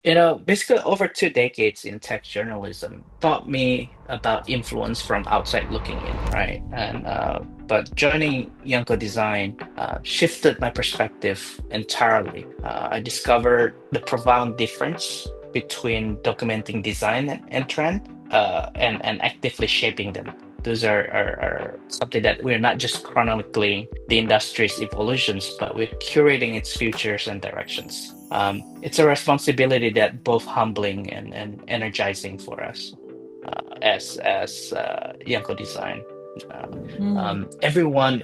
Basically over 2 decades in tech journalism taught me about influence from outside looking in, right? And but joining Yanko Design shifted my perspective entirely. I discovered the profound difference between documenting design and trend, and actively shaping them. Those are something that we're not just chronicling the industry's evolutions, but we're curating its futures and directions. It's a responsibility that both humbling and energizing for us as Yanko Design. Uh, Mm, Everyone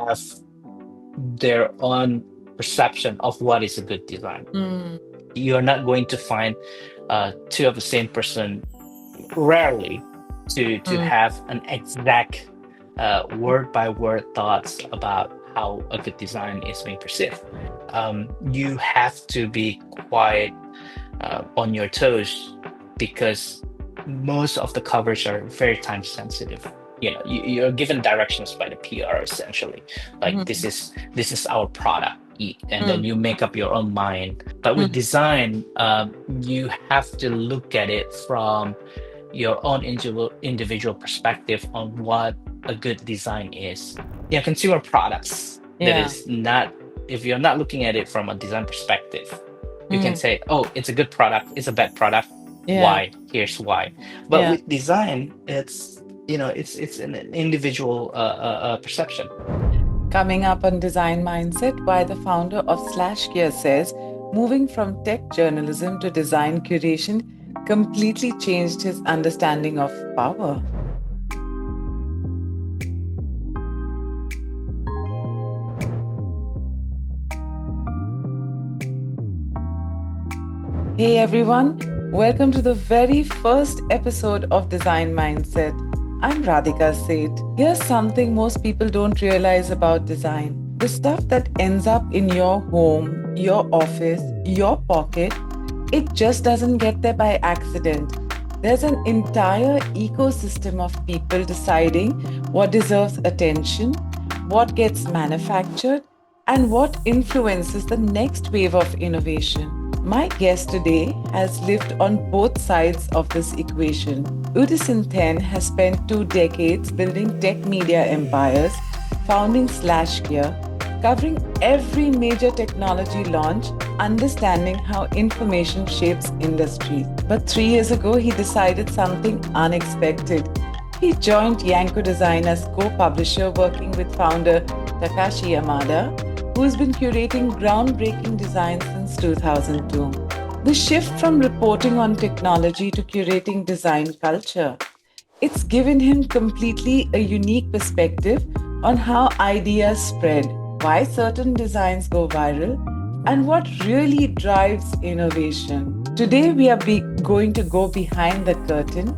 have their own perception of what is a good design. mm, You're not going to find two of the same person rarely to mm, have an exact word by word thoughts about how a good design is being perceived. You have to be quite on your toes because most of the covers are very time sensitive. You're given directions by the PR essentially, like mm, this is our product, and then mm, you make up your own mind. But with mm. design, you have to look at it from your own individual perspective on what a good design is. Yeah, consumer products that Yeah. is not, if you're not looking at it from a design perspective, you can Mm, say, oh, it's a good product, it's a bad product. yeah. Why? Here's why. But Yeah. with design, it's an individual perception. Coming up on Design Mindset, why the founder of SlashGear says moving from tech journalism to design curation completely changed his understanding of power. Hey everyone, welcome to the very first episode of Design Mindset. I'm Radhika Seth. Here's something most people don't realize about design. The stuff that ends up in your home, your office, your pocket, it just doesn't get there by accident. There's an entire ecosystem of people deciding what deserves attention, what gets manufactured, and what influences the next wave of innovation. My guest today has lived on both sides of this equation. Ewdison Then has spent 2 decades building tech media empires, founding SlashGear, covering every major technology launch, understanding how information shapes industries. But 3 years ago, he decided something unexpected. He joined Yanko Design as co publisher, working with founder Takashi Yamada, who has been curating groundbreaking designs since 2002. The shift from reporting on technology to curating design culture, it's given him completely a unique perspective on how ideas spread, why certain designs go viral, and what really drives innovation. Today, we are going to go behind the curtain.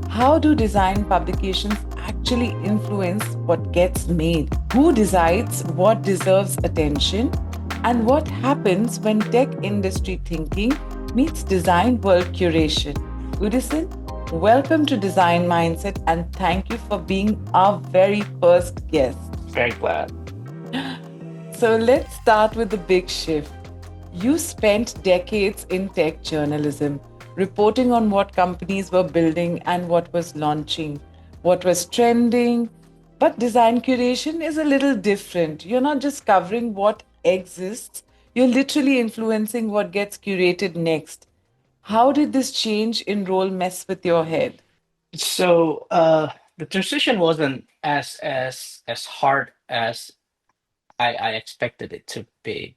How do design publications actually influence what gets made? Who decides what deserves attention? And what happens when tech industry thinking meets design world curation? Udison, welcome to Design Mindset and thank you for being our very first guest. Very glad. So let's start with the big shift. You spent decades in tech journalism, reporting on what companies were building and what was launching, what was trending. But design curation is a little different. You're not just covering what exists, you're literally influencing what gets curated next. How did this change in role mess with your head? So the transition wasn't as hard as I expected it to be.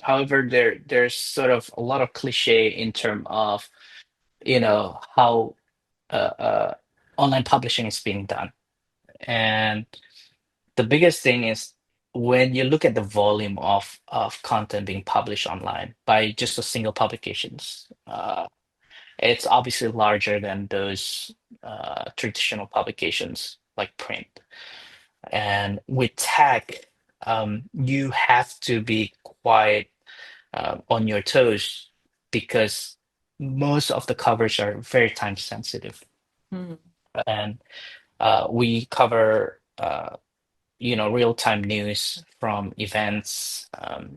However, there's sort of a lot of cliche in terms of how uh, online publishing is being done, and the biggest thing is when you look at the volume of content being published online by just a single publications. It's obviously larger than those traditional publications like print. And with tech, you have to be quite on your toes because most of the coverage are very time sensitive. Hmm. And we cover, real time news from events,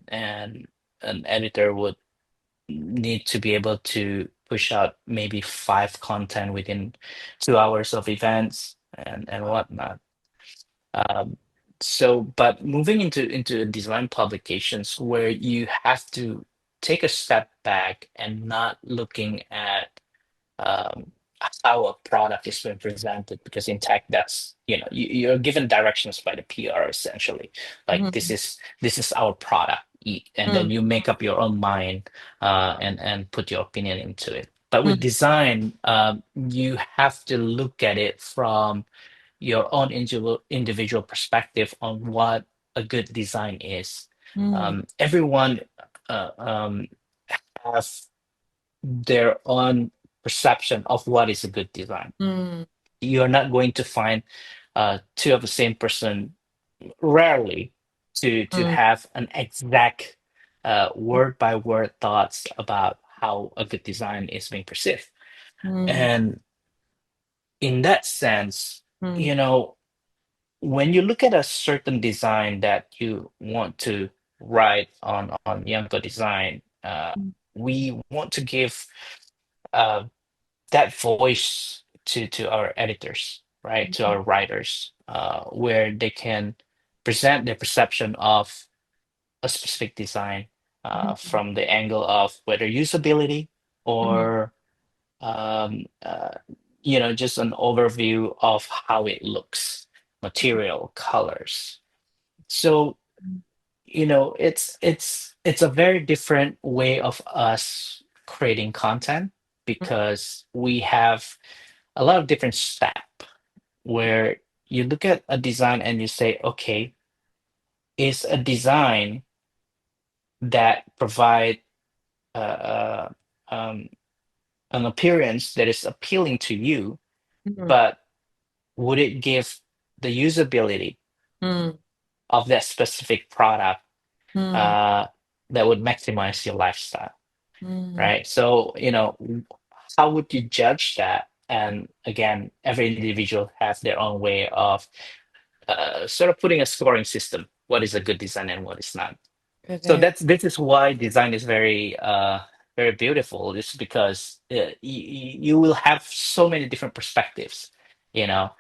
and an editor would need to be able to push out maybe five content within 2 hours of events and whatnot. Um, but moving into design publications where you have to take a step back and not looking at um, how a product is being presented, because in tech, that's, you're given directions by the PR essentially, like Mhm. this is our product, and then Mm, you make up your own mind and put your opinion into it. But with mm, design, you have to look at it from your own individual perspective on what a good design is. mm, Everyone has their own perception of what is a good design. mm, You're not going to find two of the same person, rarely, to mm, have an exact word by word thoughts about how a good design is being perceived. mm, And in that sense, mm, you know, when you look at a certain design that you want to write on Yanko Design, we want to give uh, that voice to our editors, right, to our writers, where they can present their perception of a specific design mm, from the angle of whether usability mm, or just an overview of how it looks, material, colors. So, it's a very different way of us creating content because we have a lot of different step where you look at a design and you say, okay, is a design that provide uh, um, an appearance that is appealing to you, mm, but would it give the usability mm, of that specific product mm, uh, that would maximize your lifestyle, mm. right? So, how would you judge that? And again, every individual has their own way of sort of putting a scoring system. What is a good design and what is not. So Correct. this is why design is very beautiful. It's because you will have so many different perspectives, you know,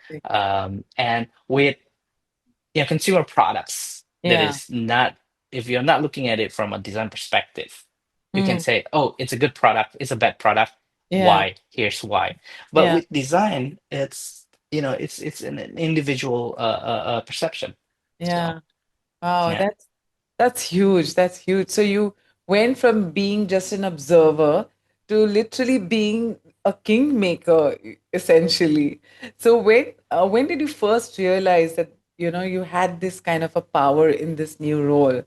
and with consumer products that Yeah. is not, if you're not looking at it from a design perspective, you can Mm, say, oh, it's a good product, it's a bad product. yeah. Why? Here's why. But Yeah. with design, it's an individual perception. So Yeah. Wow. yeah. That's huge. That's huge. So you went from being just an observer to literally being a kingmaker, essentially. So when did you first realize that you had this kind of a power in this new role?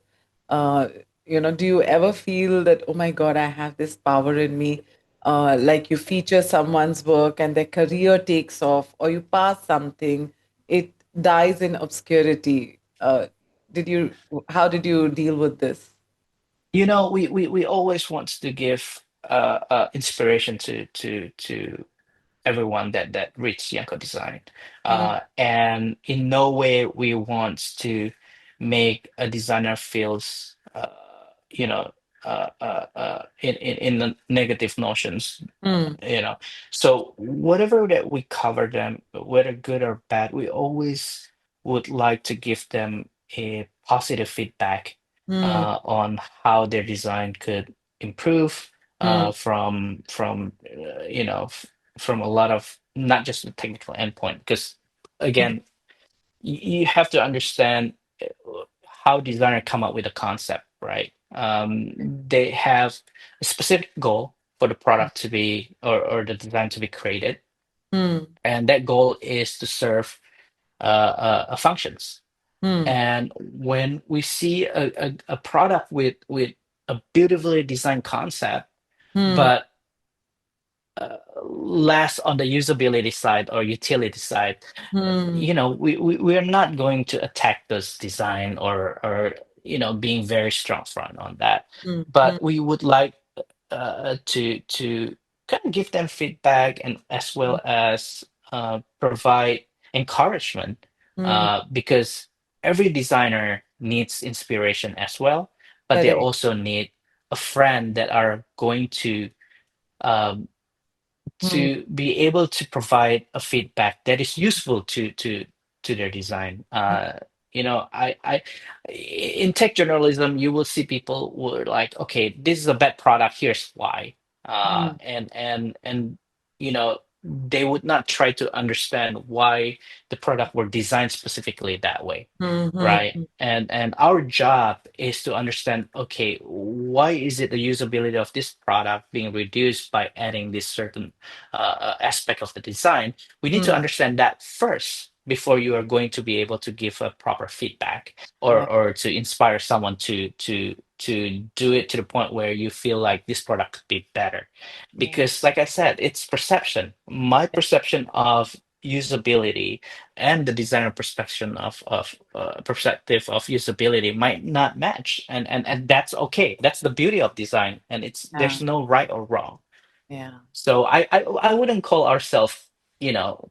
Uh, do you ever feel that, oh my God, I have this power in me? Like you feature someone's work and their career takes off, or you pass something, it dies in obscurity. Did you How did you deal with this? We always want to give inspiration to everyone that reads Yanko Design. Mm, And in no way we want to make a designer feels in the negative notions, mm, you know. So whatever that we cover them, whether good or bad, we always would like to give them a positive feedback mm, on how their design could improve mm, from a lot of, not just the technical endpoint, because again, you have to understand how designer come up with a concept, right? They have a specific goal for the product to be, or the design to be created, mm, and that goal is to serve functions. mm, And when we see a product with a beautifully designed concept, mm, but less on the usability side or utility side, mm, we are not going to attack this design or being very strong front on that, mm, mm, but we would like to kind of give them feedback and as well as provide encouragement, mm. because every designer needs inspiration as well, but they Correct. also need a friend that are going um, mm, to be able to provide a feedback that is useful to their design. I in tech journalism, you will see people who are like, okay, this is a bad product. Here's why. mm, And they would not try to understand why the product were designed specifically that way, mm, right? mm, And our job is to understand, okay, why is it the usability of this product being reduced by adding this certain aspect of the design? We need to mm. understand that first before you are going to be able to give a proper feedback, or Right. or to inspire someone to do it to the point where you feel like this product could be better. Yeah. Because like I said, it's perception. My perception of usability and the designer perspective of usability might not match, and that's okay. That's the beauty of design, and it's Yeah. there's no right or wrong. Yeah. So I wouldn't call ourselves,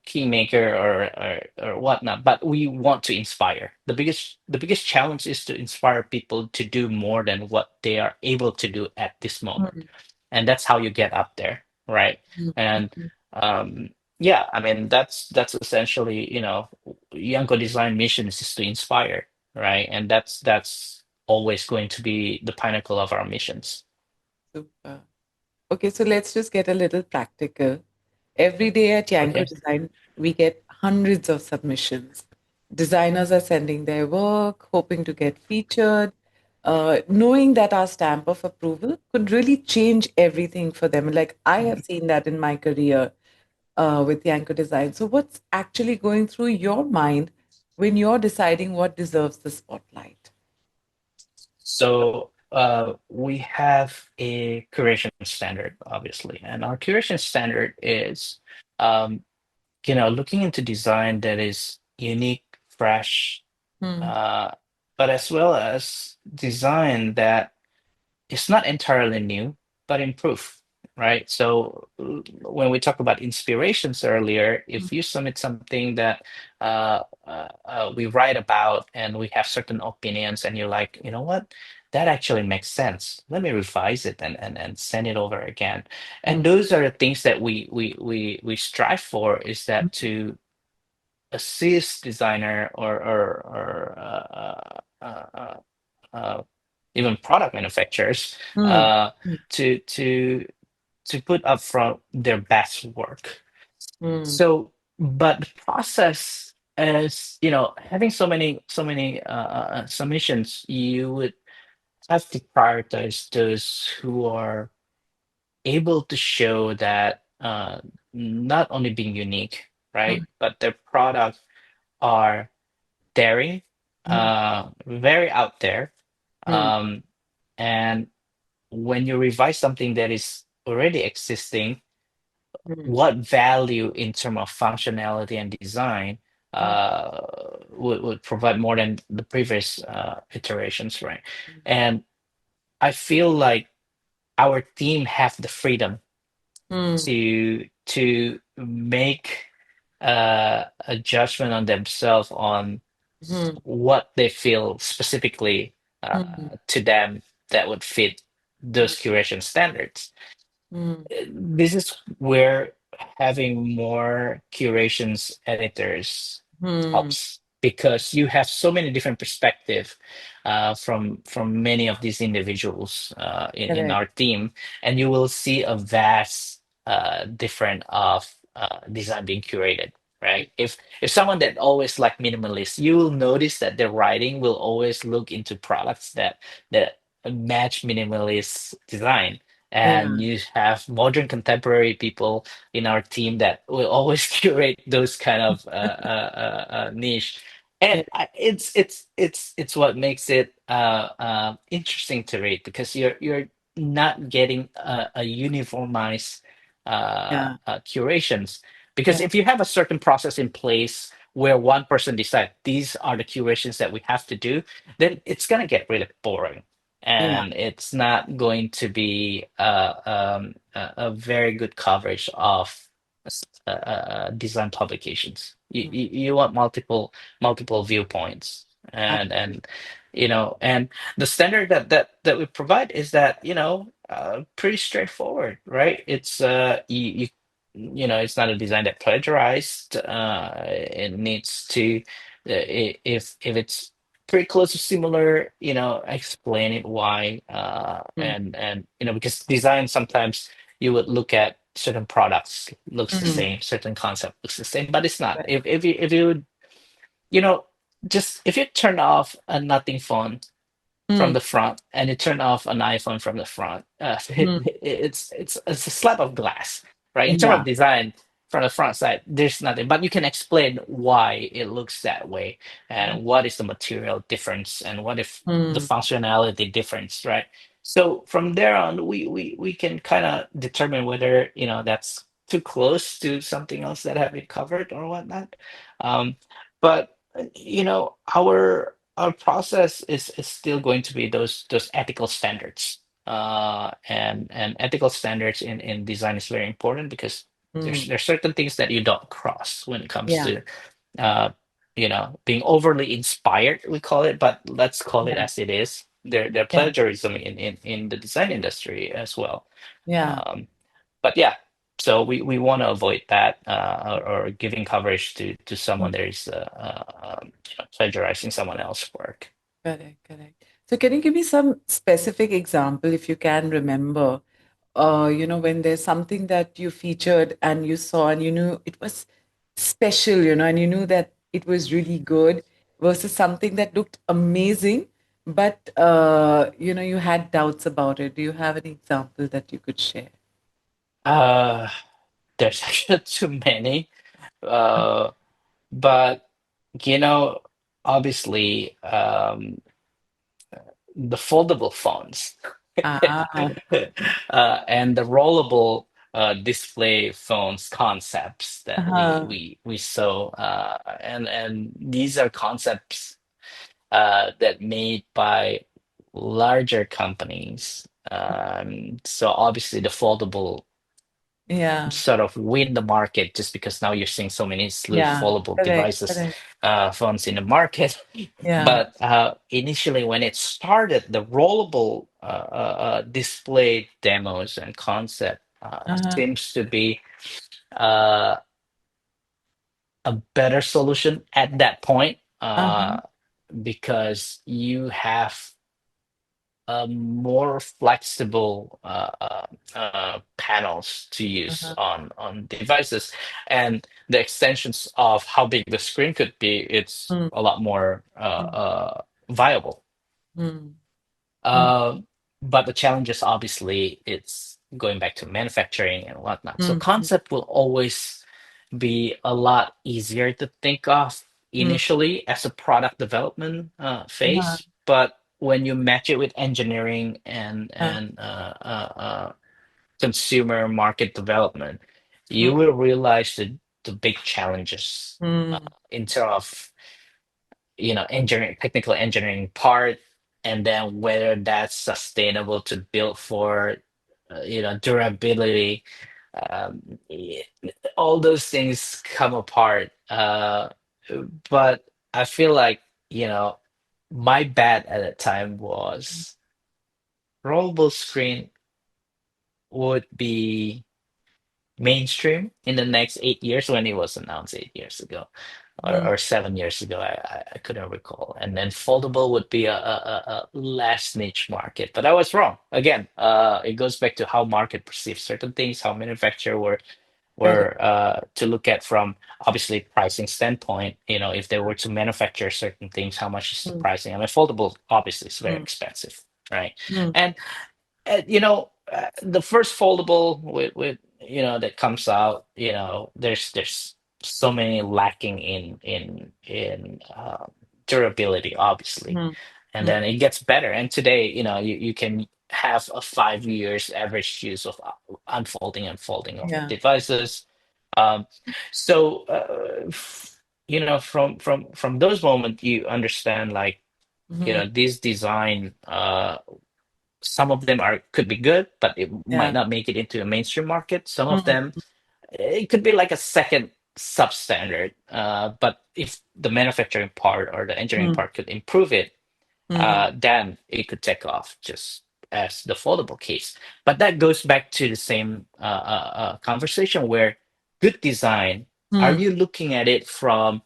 kingmaker or whatnot, but we want to inspire. The biggest challenge is to inspire people to do more than what they are able to do at this moment, Mm, and that's how you get up there, right? mm, And mm. yeah, I mean that's essentially, Yanko Design mission is just to inspire, right? And that's always going to be the pinnacle of our missions. Super. Okay, so let's just get a little practical. Every day at Yanko Okay. Design, we get hundreds of submissions. Designers are sending their work, hoping to get featured, knowing that our stamp of approval could really change everything for them. Like I have seen that in my career with Yanko Design. So, what's actually going through your mind when you're deciding what deserves the spotlight? So we have a curation standard, obviously, and our curation standard is, um, looking into design that is unique, fresh, Hmm. uh, but as well as design that it's not entirely new, but improved, right? So when we talk about inspirations earlier, if you submit something that we write about and we have certain opinions, and you're like, you know what, that actually makes sense. Let me revise it and send it over again. And Hmm. those are the things that we strive for, is that to assist designer or even product manufacturers Hmm. uh, to put up front their best work. Hmm. But the process is, having so many submissions, you would have to prioritize those who are able to show that not only being unique, Hmm. right, but their product are daring, Hmm. very out there, Hmm. um, and when you revise something that is already existing, Hmm. what value in terms of functionality and design Hmm. would provide more than the previous iterations, right? And I feel like our team have the freedom Hmm. to make a judgment on themselves on Hmm. what they feel specifically Hmm. to them that would fit those curation standards. Hmm. This is where having more curations editors Hmm. helps, because you have so many different perspectives from many of these individuals in Correct. our team, and you will see a vast different of design being curated. Right. If someone that always like minimalist, you will notice that their writing will always look into products that match minimalist design, Yeah. and you have modern contemporary people in our team that will always curate those kind of niche, Yeah. and it's what makes it interesting to read, because you're not getting a uniformized Yeah. curations, because Yeah. if you have a certain process in place where one person decides these are the curations that we have to do, then it's going to get really boring, Yeah. and it's not going to be a very good coverage of design publications. You want multiple viewpoints, and and the standard that we provide is that pretty straightforward, right? It's it's not a design that plagiarized. It needs to if it's pretty close to similar, explain it why, Mm, and because design sometimes you would look at certain products looks the mm, same, certain concept looks the same, but it's not. right. If you you know, just if you turn off a nothing phone from Mm, the front and you turn off an iPhone from the front, mm, it's a slab of glass, right? In terms of yeah. design, from the front side, there's nothing, but you can explain why it looks that way and what is the material difference and what if the Mm, functionality difference, right? So from there on, we can kind of determine whether that's too close to something else that have been covered or whatnot. But our process is still going to be those ethical standards, and ethical standards in design is very important because mm, there's certain things that you don't cross when it comes yeah. to uh, being overly inspired, we call it, but let's call it Yeah. as it is. There Yeah. plagiarism in the design industry as well. Yeah. um, but yeah, so we want to avoid that, or giving coverage to someone Mm, that is plagiarizing someone else's work. correct. Correct. So, can you give me some specific example if you can remember? When there's something that you featured and you saw and you knew it was special, and you knew that it was really good versus something that looked amazing, but you had doubts about it. Do you have an example that you could share? Uh, there's actually too many, uh, but you know, obviously, the foldable phones Ah, and the rollable display phones concepts that we uh-huh. we we saw, and these are concepts that made by larger companies. So obviously the foldable Yeah, sort of win the market just because now you're seeing so many slew of yeah, foldable correct, devices, correct. phones in the market. Yeah, But initially, when it started, the rollable display demos and concept uh-huh, seems to be uh, a better solution at that point, uh-huh, because you have more flexible panels to use uh-huh. on devices, and the extensions of how big the screen could be, it's Mm, a lot more mm, viable. mm, mm, uh, but the challenge is obviously it's going back to manufacturing and whatnot, so mm, concept will always be a lot easier to think of mm, initially as a product development uh-huh, phase, but when you match it with engineering and uh, consumer market development, mm, you will realize the big challenges mm, in terms of engineering, technical engineering part, and then whether that's sustainable to build for durability. um, y- all those things come apart, but I feel like my bad at the time was rollable screen would be mainstream in the next 8 years when it was announced 8 years ago, mm, or 7 years ago. I couldn't recall. And then foldable would be a less niche market, but I was wrong. Again, it goes back to how market perceives certain things, how manufacturer correct. were to look at from obviously pricing standpoint. If they were to manufacture certain things, how much is the Mm, pricing? I mean, foldable obviously is very mm, expensive, right? mm, And the first foldable with that comes out, there's so many lacking in durability, obviously, mm, and mm, then it gets better. And today, you can have a 5 years average use of unfolding and folding of yeah. devices. Um, so from those moments, you understand, like, Mm, this design. Some of them are could be good, but it might yeah. not make it into a mainstream market. Some of Mm, them, it could be like a second. substandard. But if the manufacturing part or the engineering Mm, part could improve it, mm, then it could take off just as the foldable case. But that goes back to the same conversation where good design, are mm, you looking at it from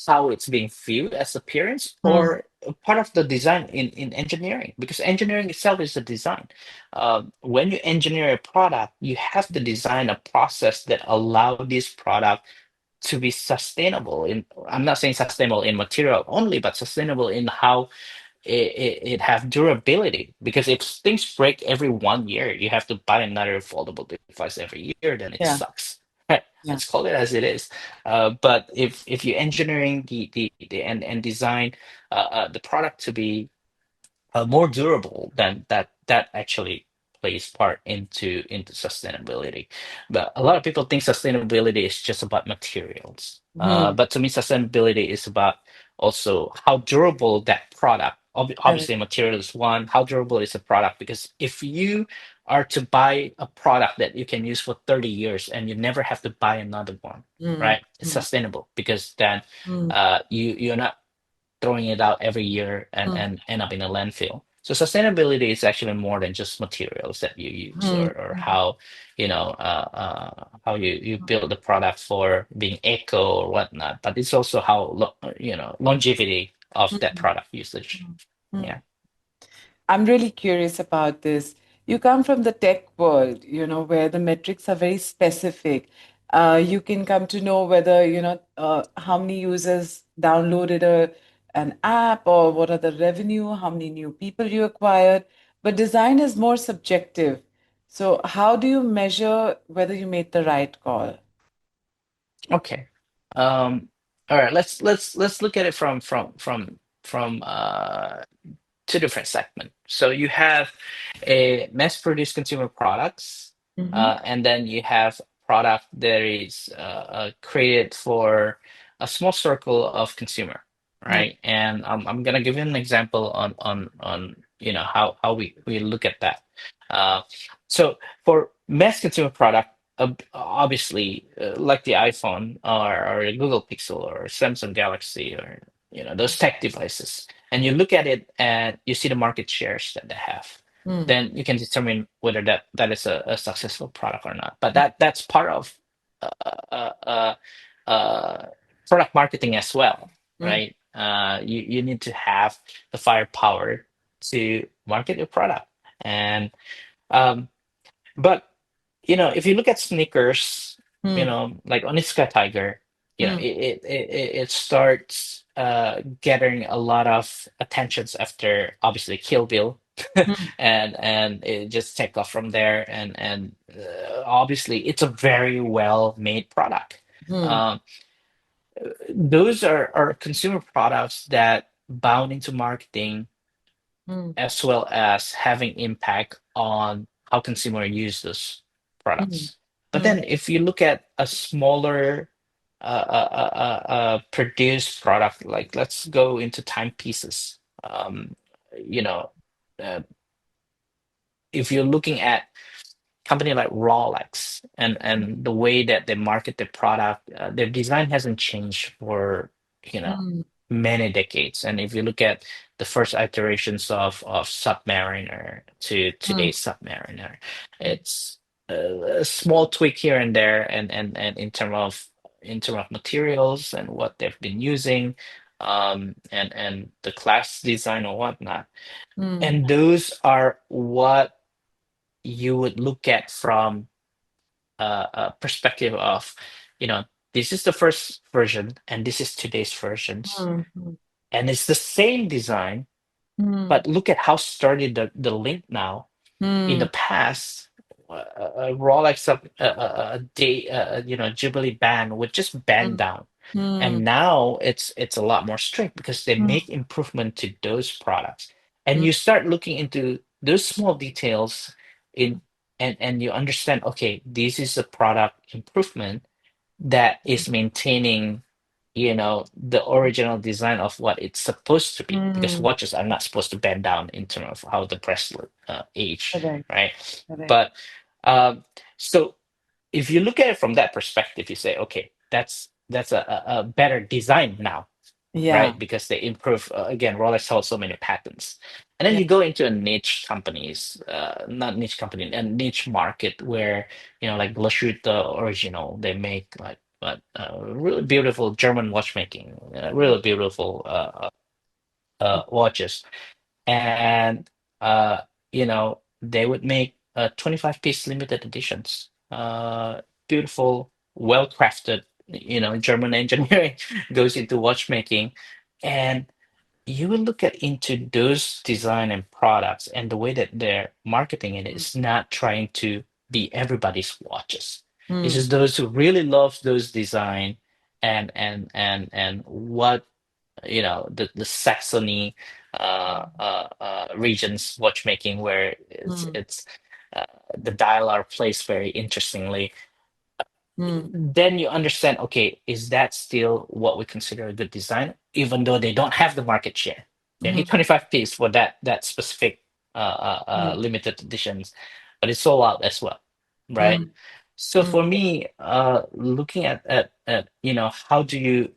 how it's being viewed as appearance mm, or part of the design in engineering? Because engineering itself is a design. When you engineer a product, you have to design a process that allow this product to be sustainable in, I'm not saying sustainable in material only, but sustainable in how it have durability, because if things break every 1 year, you have to buy another foldable device every year, then it yeah, sucks. Right? yeah. Let's call it as it is. But if you're engineering the and design the product to be more durable, then that actually plays part into sustainability. But a lot of people think sustainability is just about materials. Mm, But to me, sustainability is about also how durable that product. correct. Obviously, material is one. How durable is a product? Because if you are to buy a product that you can use for 30 years and you never have to buy another one, Mm, right? It's mm, sustainable because then mm, you're not throwing it out every year mm, and end up in a landfill. So sustainability is actually more than just materials that you use mm, or mm, how how you build the product for being eco or whatnot. But it's also how longevity of that mm, product usage. mm, mm. Yeah. I'm really curious about this. You come from the tech world, where the metrics are very specific. You can come to know whether, how many users downloaded an app or what are the revenue, how many new people you acquired. But design is more subjective. So how do you measure whether you made the right call? Okay. All right. Let's look at it from two different segments. So you have a mass-produced consumer products, Mm-hmm. and then you have product that is created for a small circle of consumer, Mm, right? And I'm gonna give you an example on how we look at that. Uh, so for mass consumer product, obviously, like the iPhone or a Google Pixel or Samsung Galaxy or those tech devices, and you look at it and you see the market shares that they have, mm, then you can determine whether that is a successful product or not. But that's part of uh, uh, uh, uh, product marketing as well, mm, right? You need to have the firepower to market your product, and um, but if you look at sneakers, mm, like Oniska Tiger, mm, it starts gathering a lot of attentions after obviously Kill Bill, mm, and it just take off from there, and obviously it's a very well made product. mm, Um, those are consumer products that bound into marketing mm, as well as having impact on how consumer use those mm, products. But mm, then if you look at a smaller produced product, like let's go into timepieces. You know, uh, if you're looking at company like Rolex and the way that they market their product, their design hasn't changed for mm, many decades. And if you look at the first iterations of Submariner to mm, today's Submariner, it's a small tweak here and there, and in terms of materials and what they've been using, and the class design or whatnot. mm, And those are what you would look at from a perspective of, you know, this is the first version and this is today's versions, mm, mm, and it's the same design, mm, but look at how sturdy the link now. In the mm, past, a Rolex a day, Jubilee band would just bend mm, down, mm, and now it's a lot more strict because they mm, make improvement to those products, and mm, you start looking into those small details in and you understand, okay, this is a product improvement that is maintaining the original design of what it's supposed to be, because mm. watches are not supposed to bend down in terms of how the bracelet age, Correct, right? correct. But so if you look at it from that perspective, you say, okay, that's a better design now, Yeah. right? Because they improve, again, Rolex holds so many patents. And then Yeah. you go into a niche companies, not niche company, a niche market where, like Lashuta Original, they make like really beautiful German watchmaking, really beautiful watches. And they would make 25-piece limited editions, beautiful, well crafted. German engineering goes into watchmaking, and you will look at into those design and products, and the way that they're marketing it is not trying to be everybody's watches. It's Mm, just those who really love those design, and what the Saxony regions watchmaking, where mm, it's uh, the dial are placed very interestingly. mm, Then you understand, okay, is that still what we consider a good design, even though they don't have the market share? They need mhm, 25 piece for that specific mm, limited editions, but it's sold out as well, right? mm, So mm, for me, looking at how do you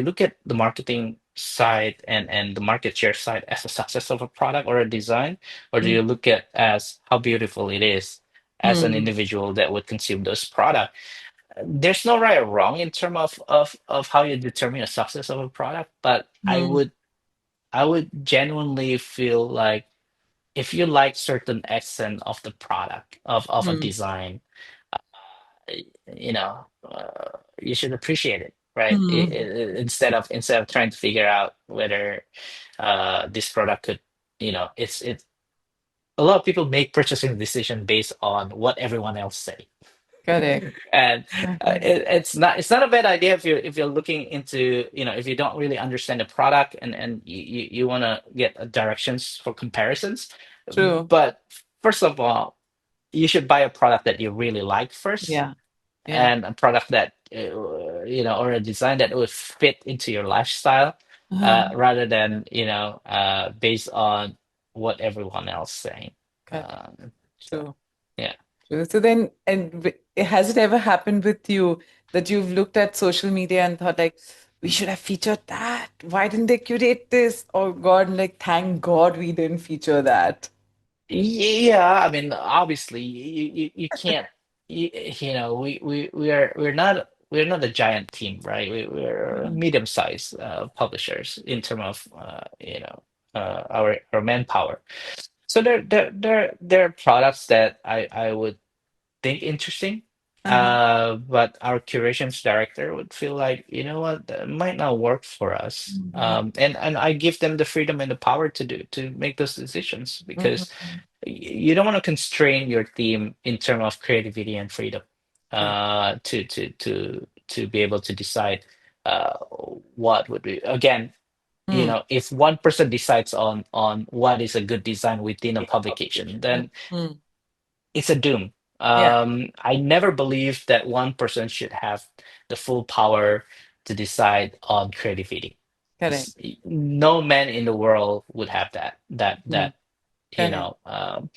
look at the marketing side and the market share side as a success of a product or a design, or do mm, you look at as how beautiful it is as an mm, individual that would consume those products? There's no right or wrong in terms of how you determine the success of a product, but I mm, would I would genuinely feel like if you like certain accent of the product of a mm, design, you know, you should appreciate it, right? mm. Instead of trying to figure out whether this product could, it's a lot of people make purchasing decision based on what everyone else say. Correct. And Yeah, correct. it's not a bad idea if you're looking into, if you don't really understand the product, and you want to get directions for comparisons. True. But first of all, you should buy a product that you really like first, Yeah. Yeah. and a product that or a design that would fit into your lifestyle, Uh-huh. rather than based on what everyone else saying. Correct. So True. yeah. True. So then, and has it ever happened with you that you've looked at social media and thought like, we should have featured that. Why didn't they curate this? Oh God, like thank God we didn't feature that. Yeah, I mean, obviously, you can't. We're not a giant team, right? We're Mhm. medium-sized publishers in terms of our manpower. So there are products that I would think interesting, Uh-huh. but our curations director would feel like, you know what, that might not work for us. Mhm. And I give them the freedom and the power to make those decisions, because Mhm. you don't want to constrain your team in terms of creativity and freedom, Correct. to be able to decide what would be, again, Mm. if one person decides on what is a good design within a In publication, publication. then Mm. it's a doom. Yeah. I never believed that one person should have the full power to decide on creativity. Correct. No man in the world would have Mm. you Correct. know um,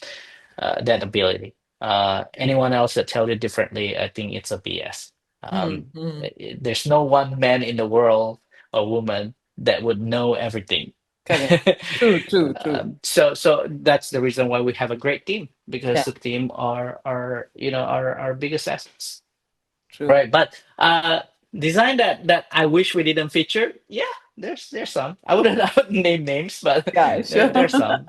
that ability. Anyone else that tell you differently, I think it's a BS. Mm. Mm. There's no one man in the world or woman that would know everything. Correct. True. True. True. So that's the reason why we have a great team, because Yeah. the team are our biggest assets, True. right? But design that I wish we didn't feature. Yeah, there's some. I wouldn't, I wouldn't name names, but Yeah. Sure. there's some.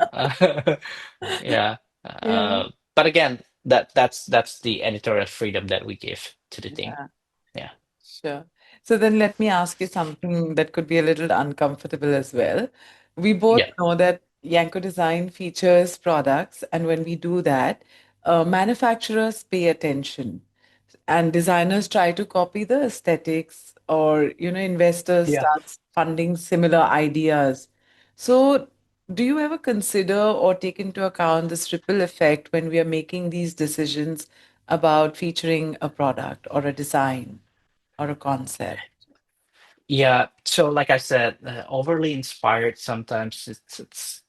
Yeah. Yeah. But again, that's the editorial freedom that we give to the team. Yeah. Yeah. Sure. So then let me ask you something that could be a little uncomfortable as well. We both Yeah. know that Yanko Design features products, and when we do that, manufacturers pay attention and designers try to copy the aesthetics, or investors Yeah. start funding similar ideas. So do you ever consider or take into account this ripple effect when we are making these decisions about featuring a product or a design or a concept? Yeah, so like I said, overly inspired sometimes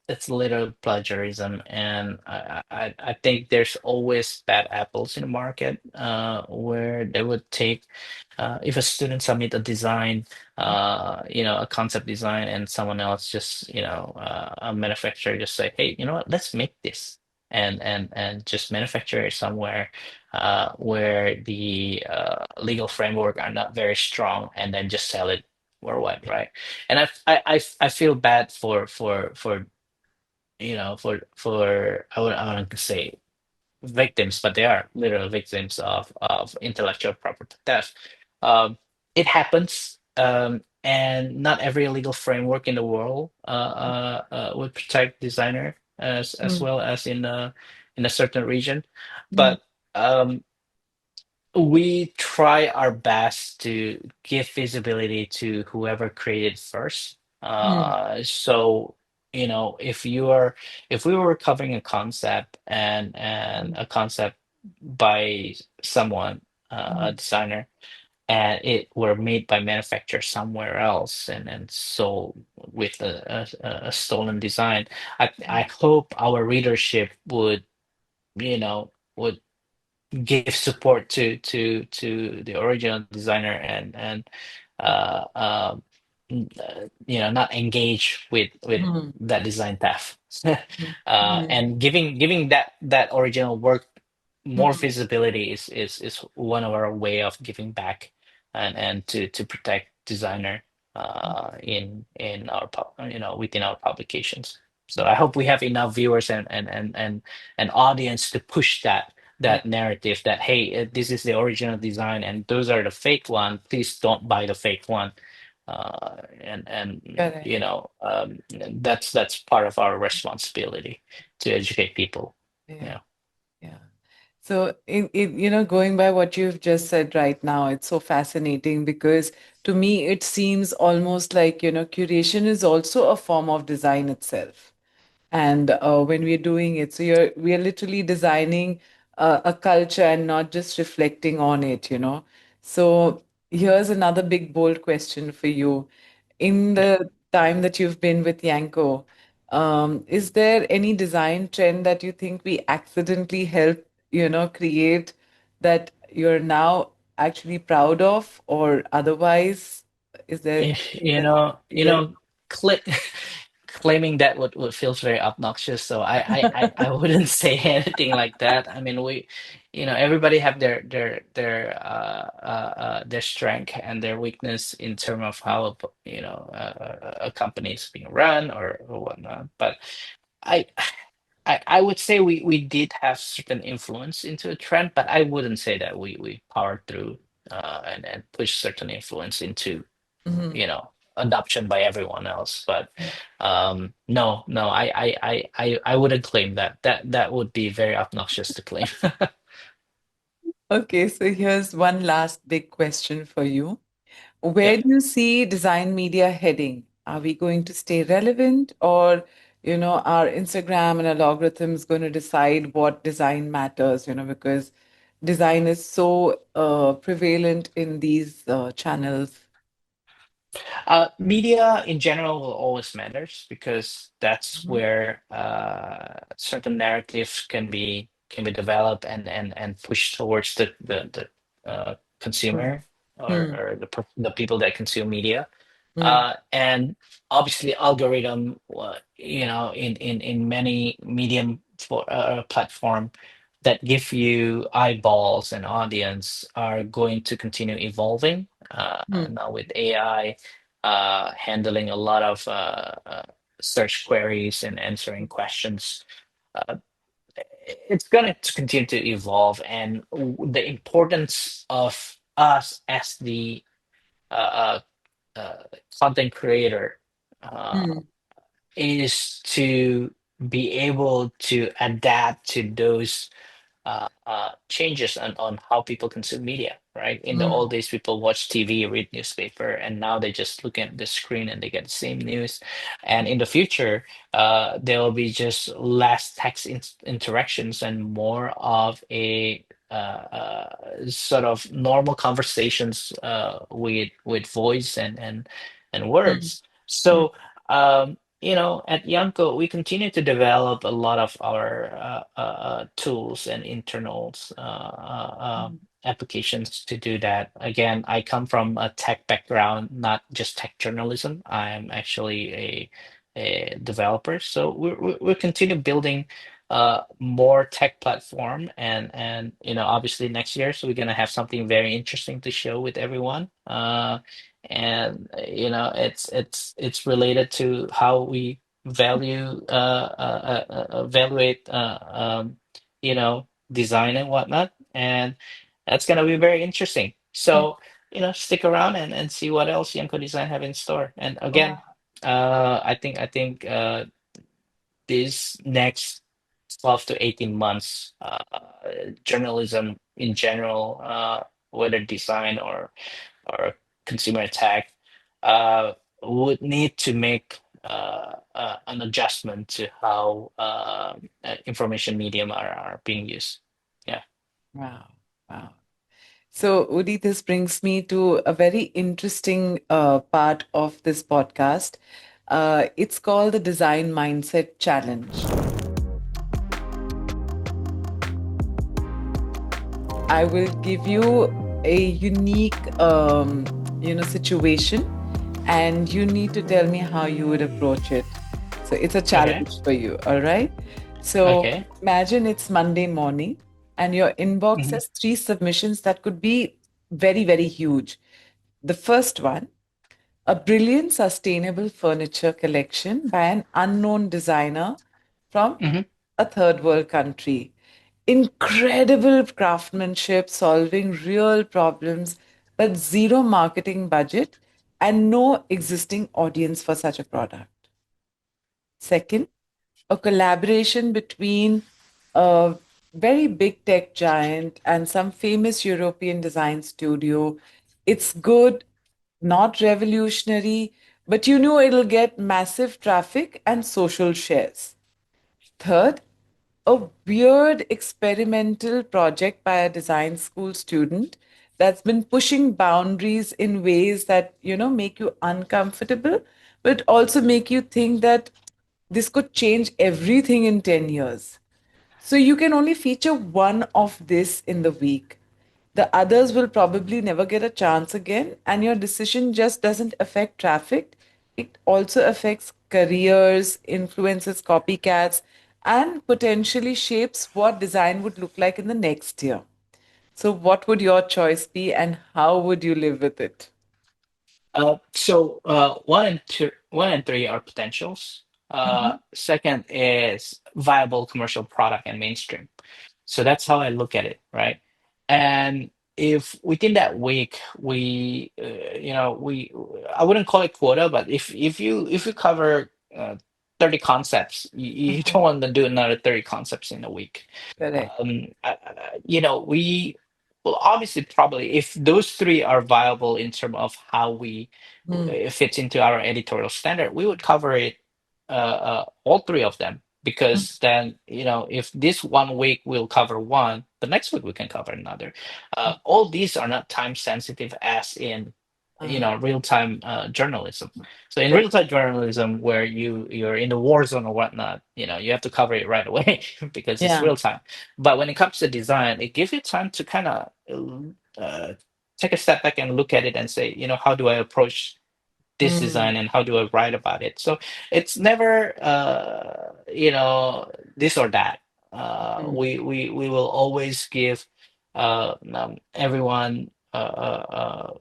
it's a little plagiarism, and I think there's always bad apples in the market where they would take if a student submit a design, a concept design, and someone else just a manufacturer just say, hey, you know what, let's make this. And just manufacture it somewhere where the legal framework are not very strong, and then just sell it worldwide, right? And I feel bad for I wouldn't say victims, but they are literal victims of intellectual property theft. It happens, and not every legal framework in the world would protect designer as Mm, well as in a certain region, mm, but. Um, we try our best to give visibility to whoever created first. mm, So, if we were covering a concept and mm, a concept by someone, a mm, designer, and it were made by manufacturer somewhere else and sold with a stolen design, I hope our readership would give support to the original designer and uh, uh, not engage with mm, that design theft mm, mm, and giving that original work more mm, visibility is one of our way of giving back and to protect designer in our within our publications. So I hope we have enough viewers and audience to push yeah, that narrative that, hey, this is the original design and those are the fake one, please don't buy the fake one. And correct. that's part of our responsibility to educate people. Yeah, Yeah. yeah. So, going by what you've just said right now, it's so fascinating because to me, it seems almost like, curation is also a form of design itself. And when we're doing it, so we are literally designing a culture and not just reflecting on it. So here's another big bold question for you. In Yeah. the time that you've been with Yanko, is there any design trend that you think we accidentally helped, create that you're now actually proud of, or otherwise? Is there Eh, anything You that know, you feel? cl claiming that would feels very obnoxious. So I wouldn't say anything like that. I mean, everybody have their strength and their weakness in terms of how a company is being run or whatnot. But I I would say we did have certain influence into a trend, but I wouldn't say that we powered through and push certain influence into Mhm. adoption by everyone else. But no, I wouldn't claim that. That would be very obnoxious to claim. Okay, so here's one last big question for you. Yeah. Where do you see design media heading? Are we going to stay relevant, or, our Instagram and our algorithms going to decide what design matters, because design is so prevalent in these channels. Media in general will always matters because that's Mhm. where certain narratives can be developed and pushed towards the Mm, consumer mm, or the people that consume media. mm, And obviously, algorithm, in many medium for platform that give you eyeballs and audience are going to continue evolving. mm, Now with AI handling a lot of search queries and answering questions, uh, it's going to continue to evolve, and the importance of us as the uh, uh, content creator uh, mm, is to be able to adapt to those changes on how people consume media, right? In the mm, old days, people watch TV, read newspaper, and now they just look at the screen and they get the same news. And in the future, there will be just less text interactions and more of a sort of normal conversations with voice and Mm, words. mm, So at Yanko, we continue to develop a lot of our tools and internals mm. applications to do that. Again, I come from a tech background, not just tech journalism. I'm actually a developer, so we continue building more tech platform, and obviously next year, so we're gonna have something very interesting to show with everyone. And it's related to how we value evaluate design and whatnot, and that's gonna be very interesting. Yeah. So stick around and see what else Yanko Design have in store. And again, Wow. I think these next 12 to 18 months, journalism in general, whether design or consumer tech, uh, would need to make an adjustment to how information medium are being used. Yeah. Wow. Wow. So, Udi, this brings me to a very interesting part of this podcast. It's called the Design Mindset Challenge. I will give you a unique, situation, and you need to tell me how you would approach it. So it's a Okay. challenge for you. All right. So Okay. imagine it's Monday morning, and your inbox Hmm. has three submissions that could be very, very huge. The first one, a brilliant sustainable furniture collection by an unknown designer from Hmm. a third world country. Incredible craftsmanship, solving real problems, but zero marketing budget and no existing audience for such a product. Second, a collaboration between a very big tech giant and some famous European design studio. It's good, not revolutionary, but you know it'll get massive traffic and social shares. Third, a weird experimental project by a design school student that's been pushing boundaries in ways that, make you uncomfortable, but also make you think that this could change everything in 10 years. So you can only feature one of this in the week. The others will probably never get a chance again, and your decision just doesn't affect traffic. It also affects careers, influences copycats, and potentially shapes what design would look like in the next year. So, what would your choice be, and how would you live with it? So one and three are potentials. Mhm. Second is viable commercial product and mainstream. So that's how I look at it, right? And if within that week we I wouldn't call it quota, but if you cover 30 concepts, you Mhm. don't want to do another 30 concepts in a week. Correct. We will obviously probably, if those three are viable in terms of how we Mm, it fits into our editorial standard, we would cover it, all three of them. mm, Because then, if this one week we'll cover one, the next week we can cover another. mm, All these are not time sensitive, as in, mm. real time journalism. So in Correct. real time journalism, where you're in the war zone or whatnot, you have to cover it right away because it's Yeah. real time. But when it comes to design, it gives you time to kind of take a step back and look at it and say, how do I approach this Mm, design and how do I write about it? So it's never, this or that. mm. We will always give everyone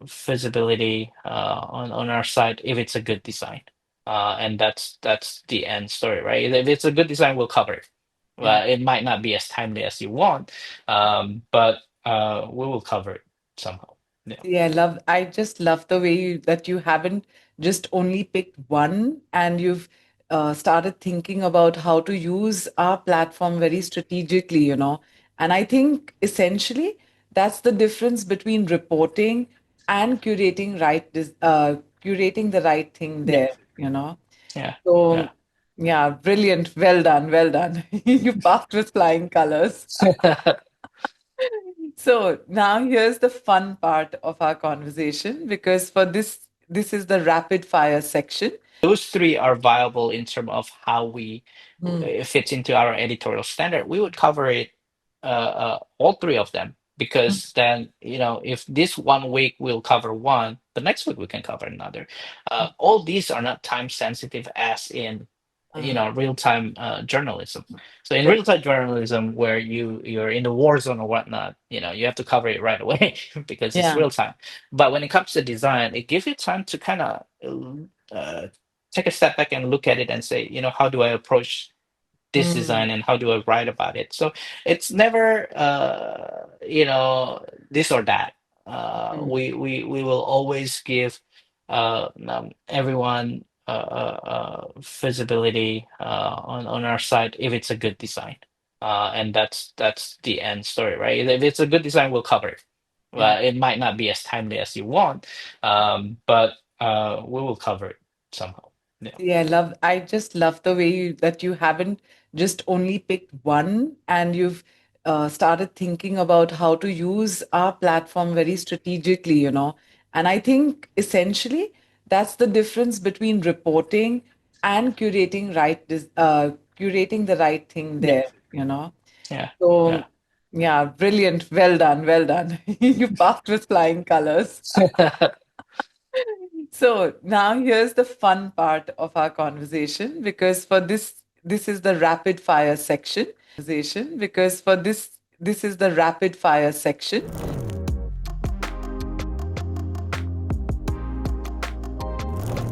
visibility on our side if it's a good design, and that's the end story, right? If it's a good design, we'll cover it. Yeah. Well, it might not be as timely as you want, but we will cover it somehow. Yeah. Yeah, I just love the way that you haven't just only picked one, and you've started thinking about how to use our platform very strategically. And I think essentially that's the difference between reporting and curating the right thing Yeah. there. Yeah. So Yeah. yeah, brilliant. Well done. Well done. You passed with flying colors. So now here's the fun part of our conversation because for this is the rapid fire section. Those three are viable in terms of how we Hmm. it fits into our editorial standard. We would cover it, all three of them, because then, if this one week we'll cover one, the next week we can cover another. All these are not time sensitive, as in, real time journalism. So in Yeah. real time journalism, where you're in the war zone or whatnot, you have to cover it right away because it's Yeah. real time. But when it comes to design, it gives you time to kind of uh, take a step back and look at it and say, how do I approach this Hmm. design and how do I write about it? So it's never, this or that. Hmm. We will always give everyone visibility on our side if it's a good design, and that's the end story, right? If it's a good design, we'll cover it. Yeah. Well, it might not be as timely as you want, but we will cover it somehow. Yeah. Yeah, I just love the way that you haven't just only picked one and you've started thinking about how to use our platform very strategically. And I think essentially that's the difference between reporting and curating the right thing Yeah. there. Yeah. So Yeah. yeah, brilliant. Well done. Well done. You passed with flying colors. So now here's the fun part of our conversation because for this is the rapid fire section. Because for this is the rapid fire section.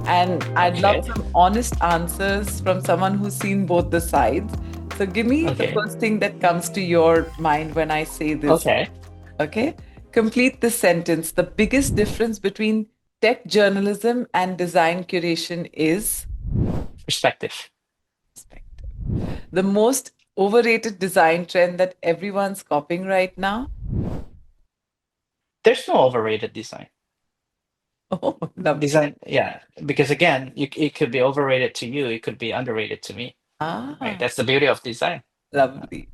And I'd love Okay. some honest answers from someone who's seen both the sides. So give me the Okay. first thing that comes to your mind when I say this. Okay. Okay? Complete the sentence. The biggest difference between tech journalism and design curation is Perspective. the most overrated design trend that everyone's copying right now. There's no overrated design. Oh, lovely. Design, yeah, because again, it could be overrated to you, it could be underrated to me, right? Ah, That's the beauty of design. lovely.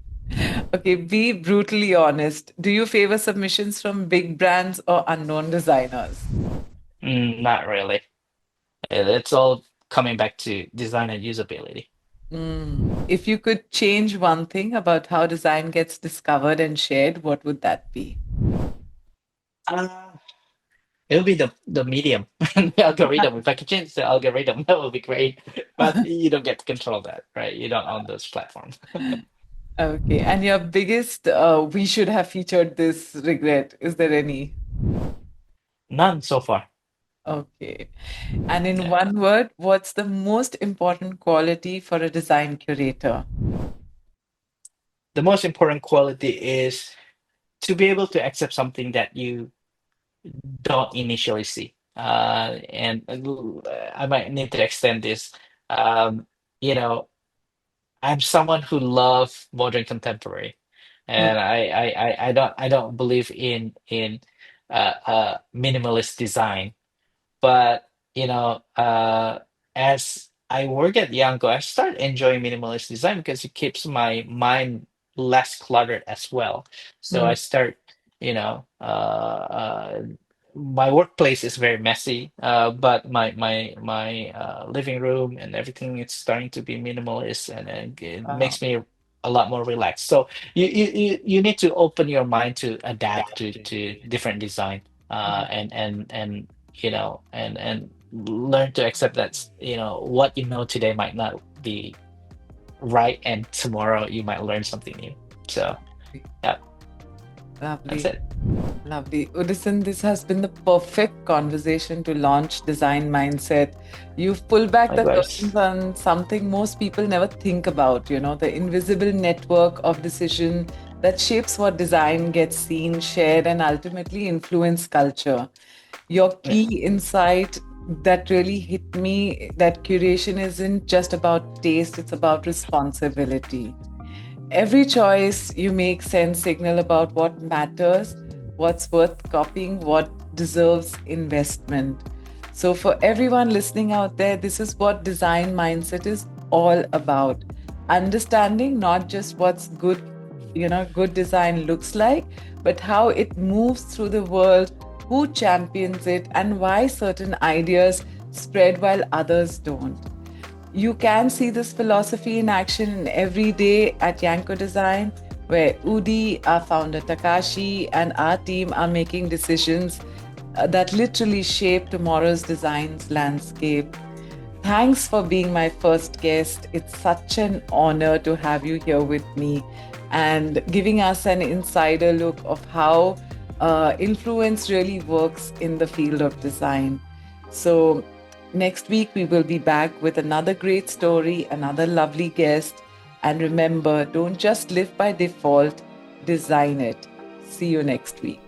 Okay, be brutally honest. Do you favor submissions from big brands or unknown designers? Not really. It's all coming back to design and usability. If you could change one thing about how design gets discovered and shared, what would that be? Uh, it'll be the medium, the algorithm. If I could change the algorithm, that would be great. But you don't get to control that, right? You don't own those platforms. Okay, and your biggest, we should have featured this regret, is there any? None so far. Okay. And in Yeah. one word, what's the most important quality for a design curator? The most important quality is to be able to accept something that you don't initially see. And I might need to extend this. Um, you know, I'm someone who loves modern contemporary, Mm, and I don't believe in minimalist design. But as I work at Yanko, I start enjoying minimalist design because it keeps my mind less cluttered as well. So I mm, start, you know, my workplace is very messy, but my living room and everything is starting to be minimalist, and it wow. makes me a lot more relaxed. So you need to open your mind to adapt to different design, and and learn to accept that what you know today might not be right, and tomorrow you might learn something new. So yeah, that's Lovely. it. Lovely. Udison, this has been the perfect conversation to launch Design Mindset. You've pulled back the Likewise. curtains on something most people never think about, the invisible network of decision that shapes what design gets seen, shared, and ultimately influence culture. Your Yeah. key insight that really hit me that curation isn't just about taste, it's about responsibility. Every choice you make sends signal about what matters, what's worth copying, what deserves investment. So for everyone listening out there, this is what design mindset is all about. Understanding not just what's good good design looks like, but how it moves through the world, who champions it, and why certain ideas spread while others don't. You can see this philosophy in action in every day at Yanko Design, where Udi, our founder Takashi, and our team are making decisions that literally shape tomorrow's design's landscape. Thanks for being my first guest. It's such an honor to have you here with me and giving us an insider look of how influence really works in the field of design. So, next week we will be back with another great story, another lovely guest. And remember, don't just live by default, design it. See you next week.